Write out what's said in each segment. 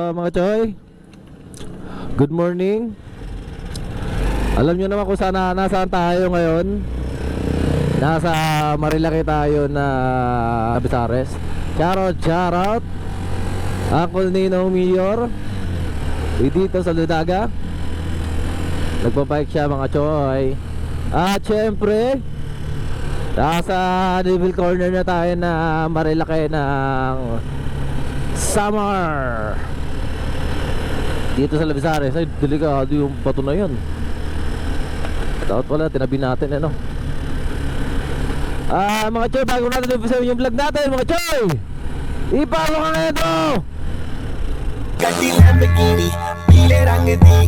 Mga choy, good morning. Alam nyo naman kung nasaan tayo ngayon. Nasa Marilaki tayo na Bisares. Shoutout Uncle Nino Mayor dito sa Ludaga. Nagpapike siya mga choy. At syempre nasa Devil Corner na tayo na Marilaki ng Summer dito sa Labisares. Ay, delikado yung bato na yun. Dapat pala, tinabi natin ano. Mga choy, bago natin umpisa yung vlog natin mga choy, ipalo ka na ito. ਗੱਡੀ ਲੈਂਬਰਗਿਨੀ ਪੀਲੇ ਰੰਗ ਦੀ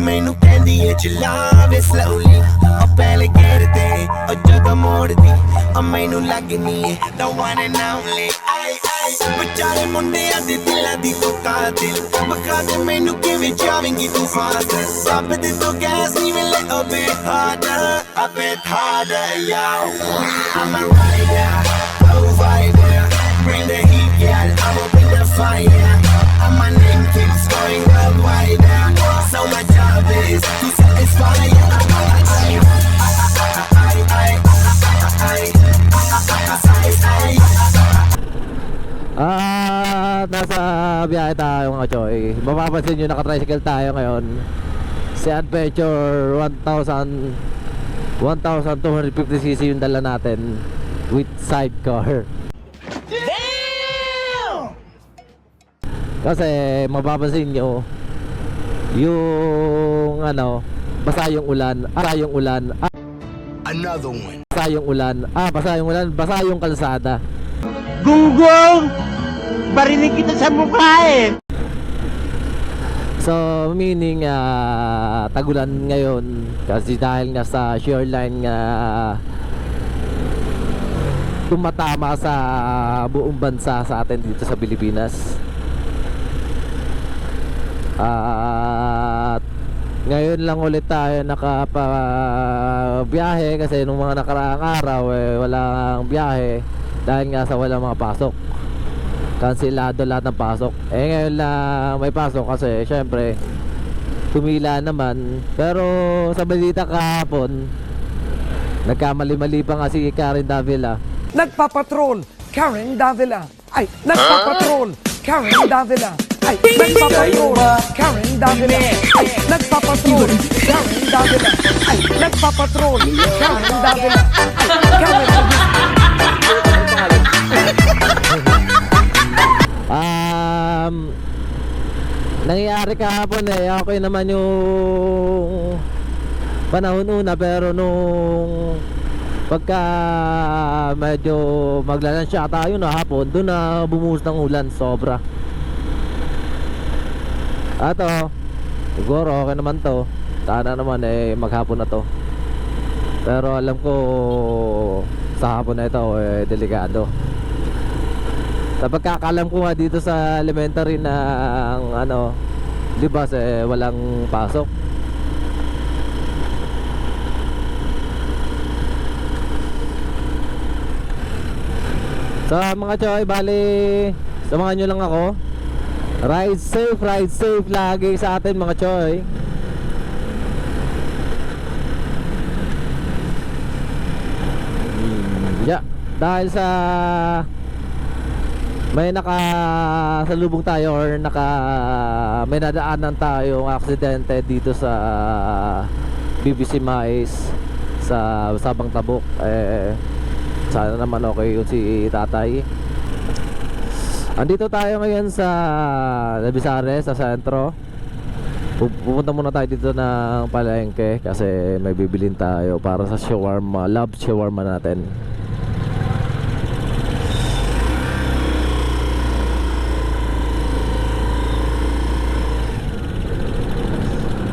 ਮੈਨੂੰ ਕਹਿੰਦੀ ਏ ਚਲਾਵੇ ਸਲੋਲੀ ਉਹ ਪਹਿਲੇ ਗੇਰ ਤੇ ਉਹ ਜਦੋਂ ਮੋੜਦੀ ਉਹ ਮੈਨੂੰ ਲੱਗਨੀ ਏ the one and only ਆਈ ਆਈ ਵਿਚਾਰੇ ਮੁੰਡਿਆਂ ਦੇ ਦਿਲਾਂ ਦੀ ਤੂੰ ਕਾਤਿਲ ਬਖਾ ਦੇ ਮੈਨੂੰ ਕਿਵੇਂ ਜਾਵੇਂਗੀ ਤੂੰ ਫਾਸਟ ਰੱਬ ਦੇ ਤੋਂ ਗੈਸ ਨਹੀਂ ਮਿਲੇ a bit harder yo I'm a rider provider bring the heat girl I'ma bring the fire and my name keeps going worldwide. So my job is to satisfy Nasa biyahe tayo mga choy. Mapapansin nyo naka-tricycle tayo ngayon. Si Adventure 1250cc yung dala natin with sidecar. Kasi mapapansin nyo yung ano, basa yung ulan, another one. Basa yung kalsada. Gunggong! Barinig kita sa mukha eh! So meaning tagulan ngayon kasi dahil nga sa shoreline nga tumatama sa buong bansa sa atin dito sa Pilipinas. At ngayon lang ulit tayo nakapabiyahe kasi nung mga nakaraang araw walang biyahe dahil nga sa walang mga pasok. Kansilado lahat ng pasok. Ngayon lang may pasok kasi syempre tumila naman. Pero sa balita kahapon nagkamali-mali pa nga si Karen Davila. Nagpapatrol Karen Davila. Ay, nagpapatrol Karen Davila. Ay, nagpapatrol Karen Davila. Ay, nagpapatrol Karen Davila. Ay, nagpapatrol Karen Davila. Karen nangyayari kahapon okay naman yung panahon una, pero nung pagka medyo maglalansya tayo na hapon, doon na bumuhos ng ulan sobra. Siguro okay naman to. Sana naman maghapon na to. Pero alam ko sa hapon na ito delikado. Sa pagkakalam ko nga dito sa elementary ng libas walang pasok. So mga choy, bali samahan nyo lang ako. Ride safe lagi sa atin mga choy. Dahil sa may nakasalubong tayo or may nadaanan tayong aksidente dito sa BBC Mais sa Sabang Tabok. Sana naman okay yun si tatay. Andito tayo ngayon sa Labisares, sa sentro. Pupunta muna tayo dito ng palengke kasi may bibilin tayo para sa shawarma, love shawarma natin.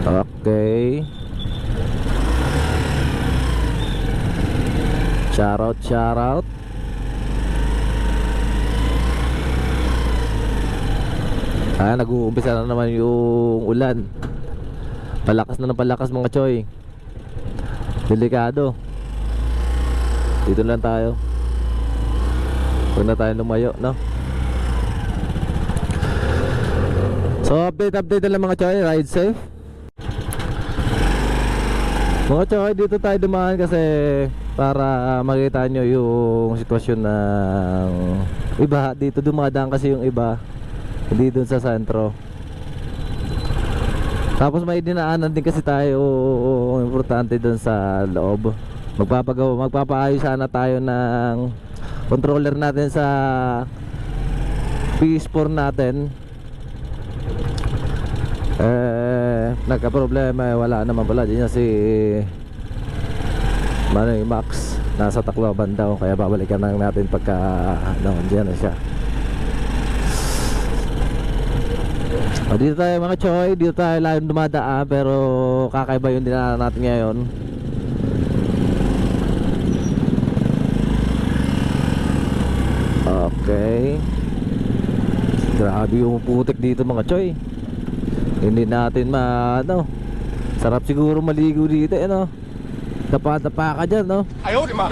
Okay. Shoutout. Nag-uumpisa na naman yung ulan. Palakas na ng palakas mga choy. Delikado. Dito lang tayo. Huwag na tayo lumayo, no? So update na lang mga choy, ride safe. Mga choy, dito tayo dumaan kasi para makita nyo yung sitwasyon ng iba. Dito dumadaan kasi yung iba, hindi dun sa sentro. Tapos may dinaanan din kasi tayo importante dun sa loob. Magpapaayos sana tayo ng controller natin sa PS4 natin. Nagka-problema, wala naman pala dyan si Manoy Max, nasa Tacloban daw, kaya babalikan lang natin pagka dyan na siya. Dito tayo mga choy, dito tayo lang dumadaan, pero kakaiba yung dinaanan natin ngayon. Okay. Grabe yung putik dito mga choy. Hindi natin sarap siguro maligo dito Tapa-tapa ka dyan Ayaw, di ma.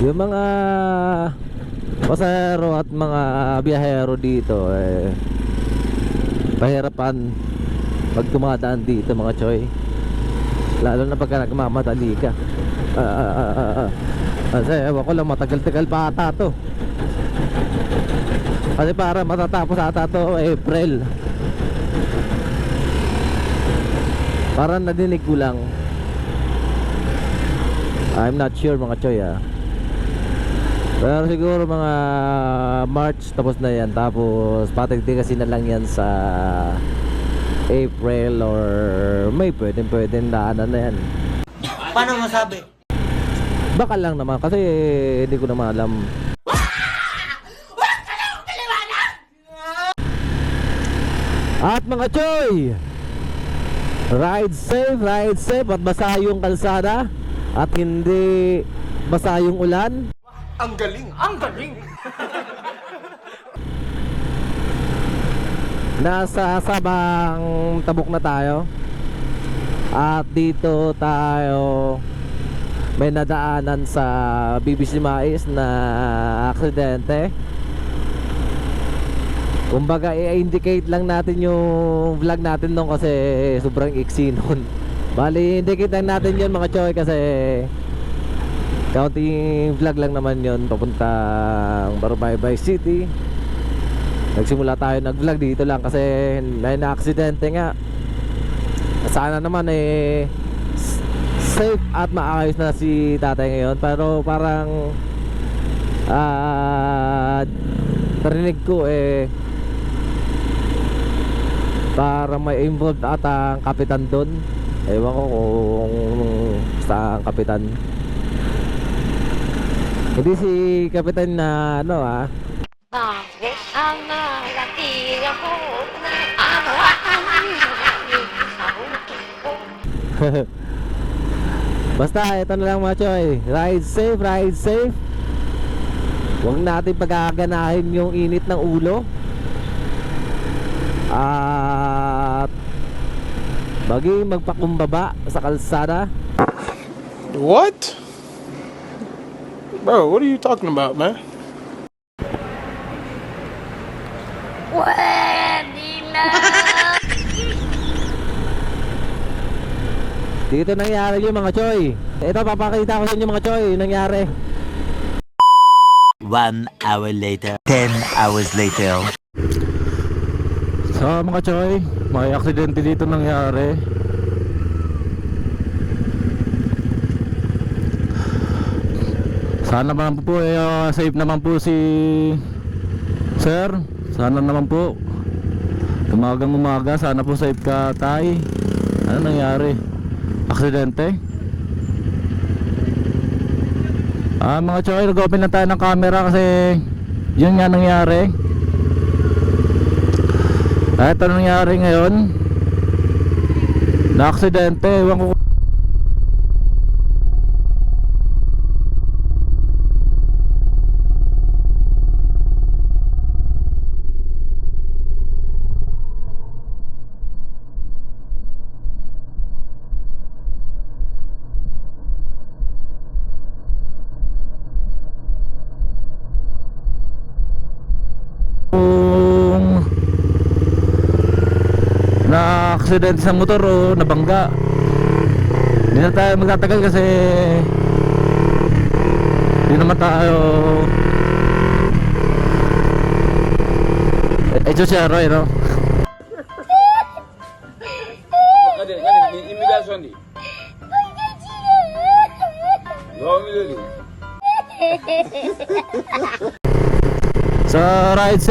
Yung mga pasahero at mga biyahero dito pahirapan pag tumadaan dito mga choy. Lalo na pagka nagmamadali ka. Kasi ewan ko lang, matagal-tagal pa ata to. Kasi para matatapos ata to April. Parang nadinig ko lang. I'm not sure mga choy pero siguro mga March tapos na yan. Tapos patigti na lang yan sa April or May. Pwedeng daanan na yan. Paano masabi? Baka lang naman kasi hindi ko naman alam. At mga choy, ride safe at basa yung kalsada at hindi basa yung ulan. Ang galing! Ang galing! Nasa Sabang Tabuk na tayo. At dito tayo may nadaanan sa BBC Mais na aksidente. Kumbaga i-indicate lang natin yung vlog natin nung kasi sobrang iksi nun. Bali indicate lang natin yun mga choy kasi counting vlog lang naman yun papuntang Barubaybay City. Nagsimula tayo nag-vlog dito lang kasi may na-aksidente nga. Sana naman safe at maayos na si tatay ngayon. Pero parang narinig ko parang may involved ata ang kapitan doon. Ewan ko kung saan ang kapitan. Hindi si kapitan na Bakit ang nakatira ko na Basta ito na lang mga choy, ride safe. Huwag natin pagkakaganahin yung init ng ulo. At magpakumbaba sa kalsada. What? Bro, what are you talking about, man? Pwede na. Dito nangyari yung mga choy. Ito papakita ko sa inyo mga choy, yung nangyari. 1 hour later, 10 hours later. So mga choy, may aksidente dito nangyari. Sana naman po safe naman po si Sir. Sana naman po umaga sana po safe ka tay. Ano nangyari? Aksidente? Mga choy, nag-open na tayo ng camera kasi yun nga nangyari. Ito nangyari ngayon na aksidente. Ewan ko aksidente sa motor o nabangga. Hindi na tayo magtatagal kasi hindi naman tayo ito siya Roy, no? So ride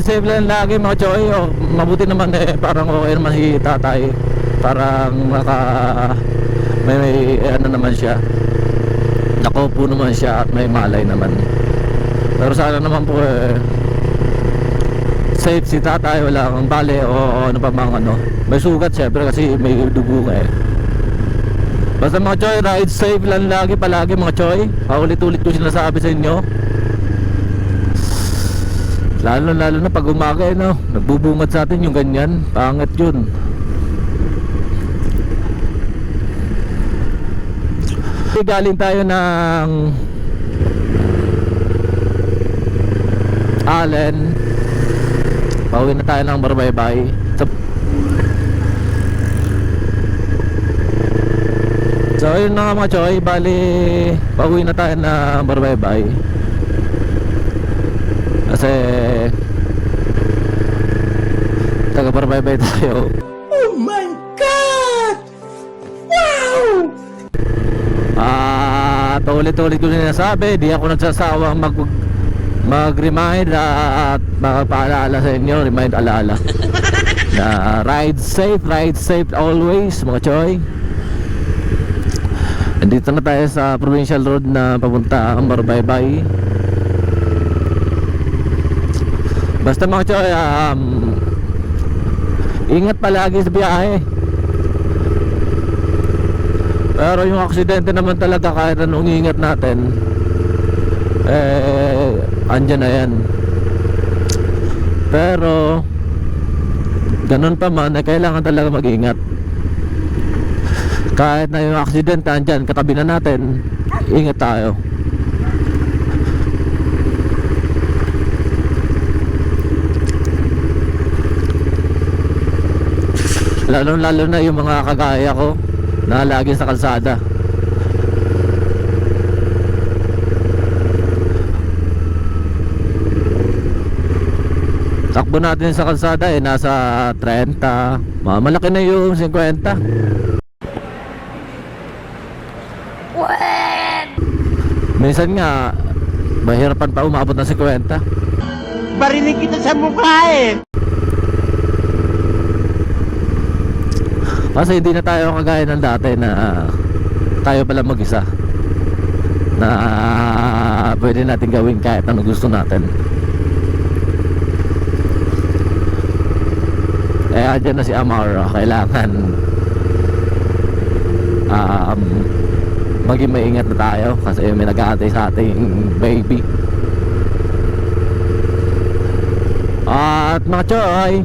safe lang lagi mga choy. Oh, mabuti naman parang okay naman si tatay. Parang may ano naman siya, nakaupo naman siya at may malay naman. Pero sana naman po safe si tatay, wala kang bali o ano pa mang ano. May sugat syempre kasi may dugo nga Basta mga choy, ride safe lang lagi palagi mga choy. Paulit-ulit ko sinasabi sa inyo. Lalo na pag umaga no, nagbubungad sa atin yung ganyan. Pangit yun. Galing tayo ng Allen, pauwi na tayo ng Barbaybay. So yun na nga mga choy, bali pauwi na tayo ng Barbaybay kasi taga Barbaybay tayo. Oh my God! Wow! Ulit-ulit ko sinasabi, di ako nagsasawang mag-remind at magpaalala sa inyo, remind alala na ride safe always mga choy. Andito na tayo sa provincial road na papunta ang Barbaybay. Basta mga choy, ingat palagi sa biyahe. Pero yung aksidente naman talaga kahit anong ingat natin andyan na yan. Pero ganun pa man kailangan talaga mag-ingat. Kahit na yung aksidente andyan katabi na natin, ingat tayo. Lalo na yung mga kagaya ko na lagi sa kalsada. Takbo natin sa kalsada nasa 30, malaki na yung 50. Minsan nga mahirapan pa umabot ng 50. Barinig kita sa mukha Kasi hindi na tayo kagaya ng dati na tayo pala mag-isa, na pwede natin gawin kahit ano gusto natin. Dyan na si Amara, kailangan maging maingat na tayo kasi may nag-aantay sa ating baby. At mga choy,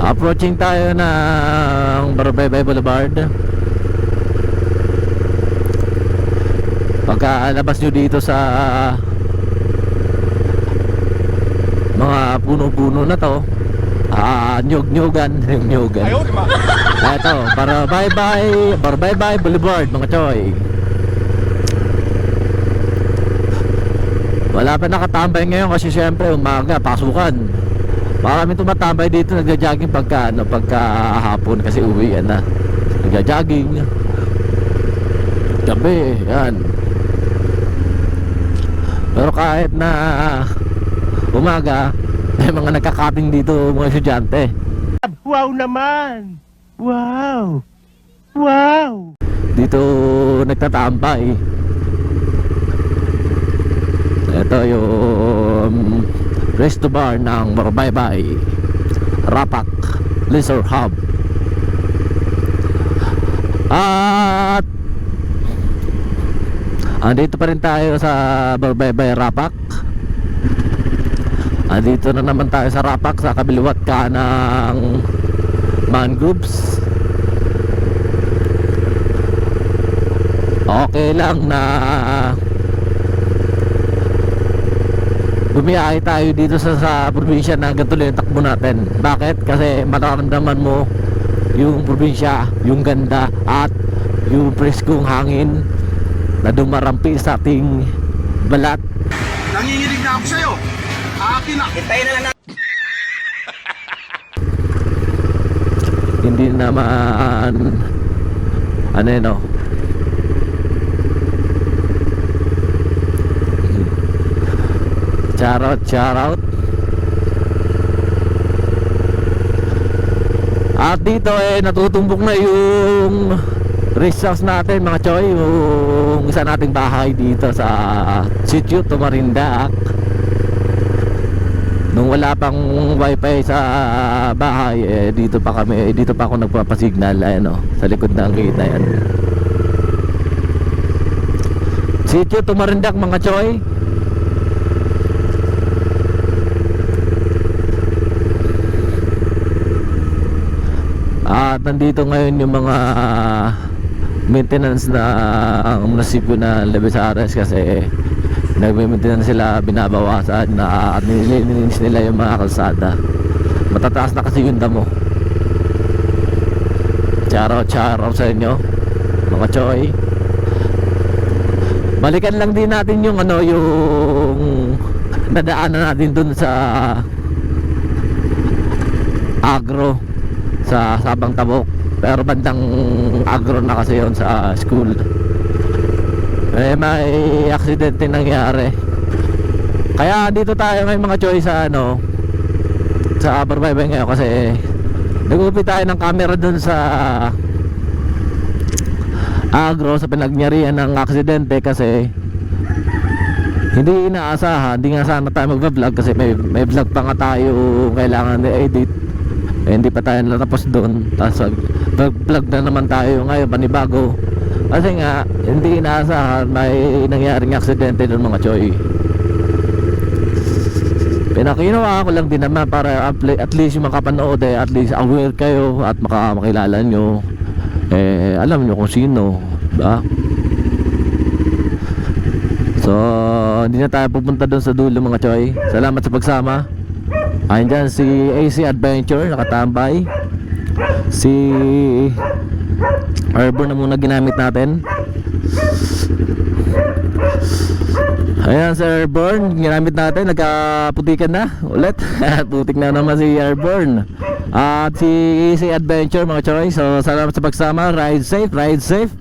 approaching tayo ng Barbaybay Boulevard. Pagkalabas nyo dito sa mga puno-puno na to, nyug-nyugan. Ito, para Barbaybay Boulevard mga choy. Wala pa nakatambay ngayon kasi syempre umaga, pasukan. Maraming tumatambay dito, nagja-jogging pagka hapon kasi uwian na. Nagja-jogging gabi, yan. Pero kahit na umaga, may mga nagkakating dito mga estudyante. Wow naman! Wow! Wow! Dito nagtatambay. Ito yung resto bar ng Barbaybay Rapak Leisure Hub. At andito pa rin tayo sa Barbaybay Rapak. Andito na naman tayo sa Rapak, sa kabiluwat ka ng mangroves. Okay lang na bumiyahe tayo dito sa probinsya na ganito lang yung takbo natin. Bakit? Kasi mararamdaman mo yung probinsya, yung ganda at yung preskong hangin na dumarampi sa ating balat. Nanginginig na ako sa'yo. Akin na. Hintayin na lang natin. Hindi naman ano yun, no? Shout out. At dito natutumbok na yung rest house natin mga choy, yung isa nating bahay dito sa Sitio Tumarindak. Nung wala pang wifi sa bahay, dito pa ako nagpapasignal, ayan o, sa likod ng gate na yan. Sitio Tumarindak mga choy. At nandito ngayon yung mga maintenance na ang munisipyo na Levesares, kasi nagme-maintenance sila, binabawasan na, at nililinis nila yung mga kalsada. Matataas na kasi yung damo. Shout out sa inyo mga choy. Balikan lang din natin yung yung nadaanan natin dun sa agro sa Sabang Tabok, pero bandang agro na kasi yon sa school. May aksidente nangyari, kaya dito tayo ngayon mga choice sa sa Barbaybay ngayon, kasi nag-upit tayo ng camera dun sa agro sa pinagnyarihan ng aksidente. Kasi hindi inaasahan, hindi nga sana tayo mag-vlog kasi may vlog pa nga tayo kailangan i-edit. Hindi pa tayo natapos doon, tapos vlog na naman tayo ngayon panibago, kasi nga hindi inaasahan may nangyaring aksidente doon mga choy. Pinakinawa ko lang din naman para at least yung makapanood, at least aware kayo at makakilala nyo, alam nyo kung sino, ba? So hindi na tayo pupunta doon sa dulo mga choy. Salamat sa pagsama. Ayun dyan si AC Adventure nakatambay. Si Airborne na muna ginamit natin. Ayan si Airborne ginamit natin. Nagkaputikan na ulit. Putik na naman si Airborne. At si AC Adventure mga choy. So salamat sa pagsama. Ride safe, ride safe.